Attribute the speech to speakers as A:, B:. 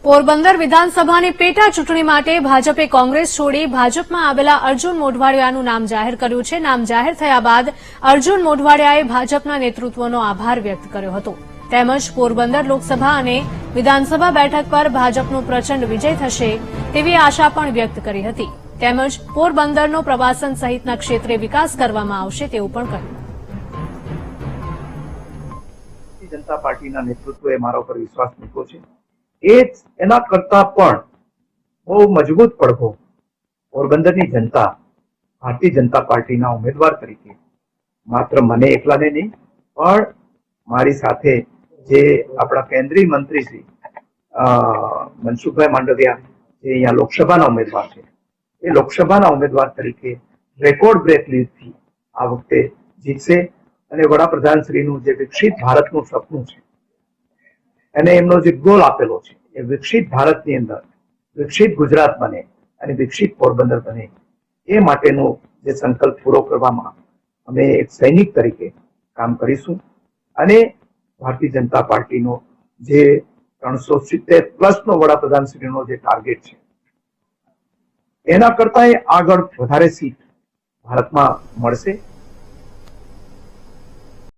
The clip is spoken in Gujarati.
A: પોરબંદર વિધાનસભાની પેટા ચૂંટણી માટે ભાજપે કોંગ્રેસ છોડી ભાજપમાં આવેલા અર્જુન મોઢવાડિયાનું નામ જાહેર કર્યું છે. નામ જાહેર થયા બાદ અર્જુન મોઢવાડિયાએ ભાજપના નેતૃત્વનો આભાર વ્યક્ત કર્યો હતો. તેમજ પોરબંદર લોકસભા અને વિધાનસભા બેઠક પર ભાજપનો પ્રચંડ વિજય થશે તેવી આશા પણ વ્યક્ત કરી હતી. તેમજ પોરબંદરનો પ્રવાસન સહિતના ક્ષેત્રે વિકાસ કરવામાં આવશે તેવું પણ કહ્યું.
B: જનતા પાર્ટીના નેતૃત્વએ મારા પર વિશ્વાસ મૂક્યો છે. એના કરતા પણ બહુ મજબૂત પડઘો પોરબંદરની જનતા ભારતીય જનતા પાર્ટીના ઉમેદવાર તરીકે માત્ર મને એકલાને નહીં પણ મારી સાથે જે આપણા કેન્દ્રીય મંત્રી શ્રી મનસુખભાઈ માંડવિયા જે અહીંયા લોકસભાના ઉમેદવાર છે એ લોકસભાના ઉમેદવાર તરીકે રેકોર્ડ બ્રેક લીડથી આ વખતે જીતશે અને વડાપ્રધાન શ્રીનું જે વિકસિત ભારતનું સપનું છે અને એમનો જે ગોલ આપેલો છે એ વિકસિત ભારતની અંદર વિકસિત ગુજરાત બને અને વિકસિત પોરબંદર બને એ માટેનો જે સંકલ્પ પૂરો કરવામાં અમે એક સૈનિક તરીકે કામ કરીશું અને ભારતીય જનતા પાર્ટીનો જે 370+ નો વડાપ્રધાન શ્રીનો જે ટાર્ગેટ છે એના કરતા આગળ વધારે સીટ ભારતમાં મળશે.